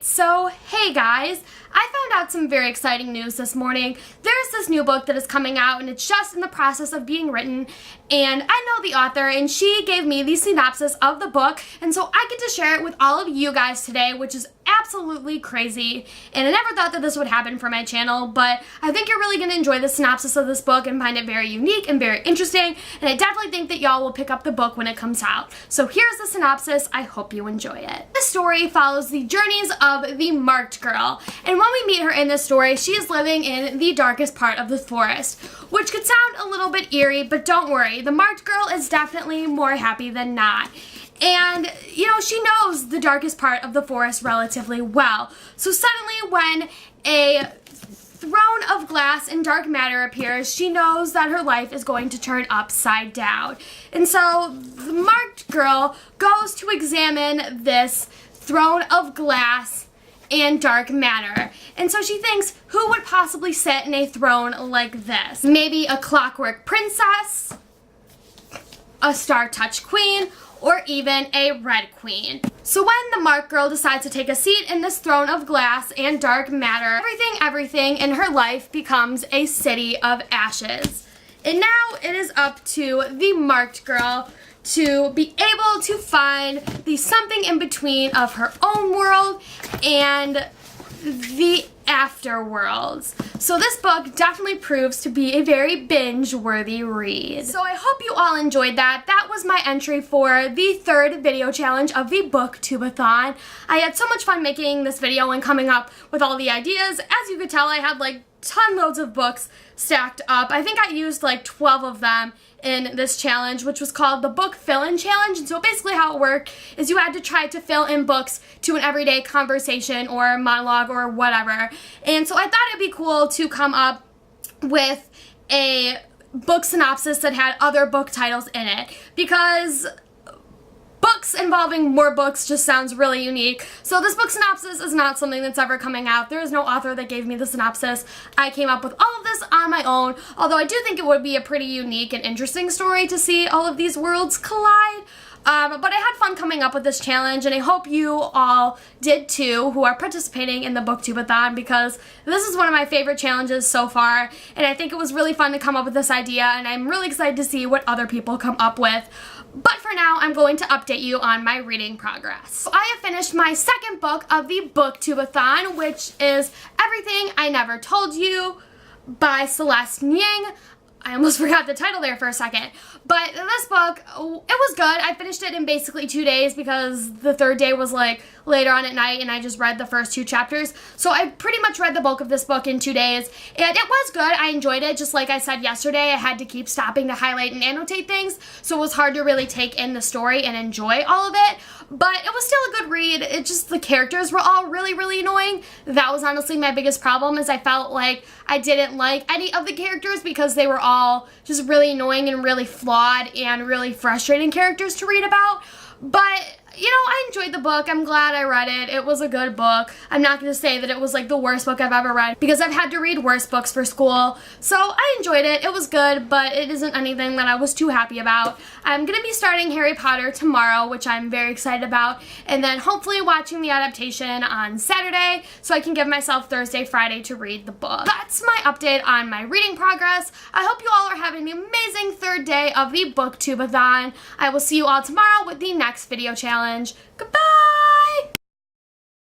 So, hey guys, I found out some very exciting news this morning. There's this new book that is coming out and it's just in the process of being written, and I know the author and she gave me the synopsis of the book, and so I get to share it with all of you guys today, which is absolutely crazy, and I never thought that this would happen for my channel, but I think you're really going to enjoy the synopsis of this book and find it very unique and very interesting, and I definitely think that y'all will pick up the book when it comes out. So here's the synopsis. I hope you enjoy it. The story follows the journeys of the marked girl, and when we meet her in this story, she is living in the darkest part of the forest, which could sound a little bit eerie, but don't worry, the marked girl is definitely more happy than not. And, you know, she knows the darkest part of the forest relatively well. So suddenly when a throne of glass and dark matter appears, she knows that her life is going to turn upside down. And so the marked girl goes to examine this throne of glass and dark matter. And so she thinks, who would possibly sit in a throne like this? Maybe a clockwork princess, a star-touched queen, or even a red queen. So when the marked girl decides to take a seat in this throne of glass and dark matter, everything in her life becomes a city of ashes. And now it is up to the marked girl to be able to find the something in between of her own world and the afterworlds. So this book definitely proves to be a very binge-worthy read. So I hope you all enjoyed that. That was my entry for the third video challenge of the BOOKTUBEATHON. I had so much fun making this video and coming up with all the ideas. As you could tell, I had like ton loads of books stacked up. I think I used like 12 of them in this challenge, which was called the Book Fill-In Challenge. And so basically how it worked is you had to try to fill in books to an everyday conversation or monologue or whatever. And so I thought it'd be cool to come up with a book synopsis that had other book titles in it, because books involving more books just sounds really unique. So this book synopsis is not something that's ever coming out. There is no author that gave me the synopsis. I came up with all of this on my own, although I do think it would be a pretty unique and interesting story to see all of these worlds collide. But I had fun coming up with this challenge, and I hope you all did too who are participating in the BOOKTUBEATHON, because this is one of my favorite challenges so far, and I think it was really fun to come up with this idea, and I'm really excited to see what other people come up with. But for now, I'm going to update you on my reading progress. So I have finished my second book of the BOOKTUBEATHON, which is Everything I Never Told You by Celeste Ng. I almost forgot the title there for a second. But this book, it was good. I finished it in basically 2 days because the third day was like later on at night and I just read the first 2 chapters. So I pretty much read the bulk of this book in 2 days. And it was good. I enjoyed it. Just like I said yesterday, I had to keep stopping to highlight and annotate things. So it was hard to really take in the story and enjoy all of it. But it was still a good read. It just, the characters were all really, really annoying. That was honestly my biggest problem, is I felt like I didn't like any of the characters because they were all just really annoying and really flawed and really frustrating characters to read about. But, you know, I enjoyed the book. I'm glad I read it. It was a good book. I'm not going to say that it was like the worst book I've ever read, because I've had to read worse books for school. So I enjoyed it. It was good, but it isn't anything that I was too happy about. I'm going to be starting Harry Potter tomorrow, which I'm very excited about, and then hopefully watching the adaptation on Saturday so I can give myself Thursday, Friday to read the book. That's my update on my reading progress. I hope you all are having an amazing third day of the BOOKTUBEATHON. I will see you all tomorrow with the next video challenge. Goodbye!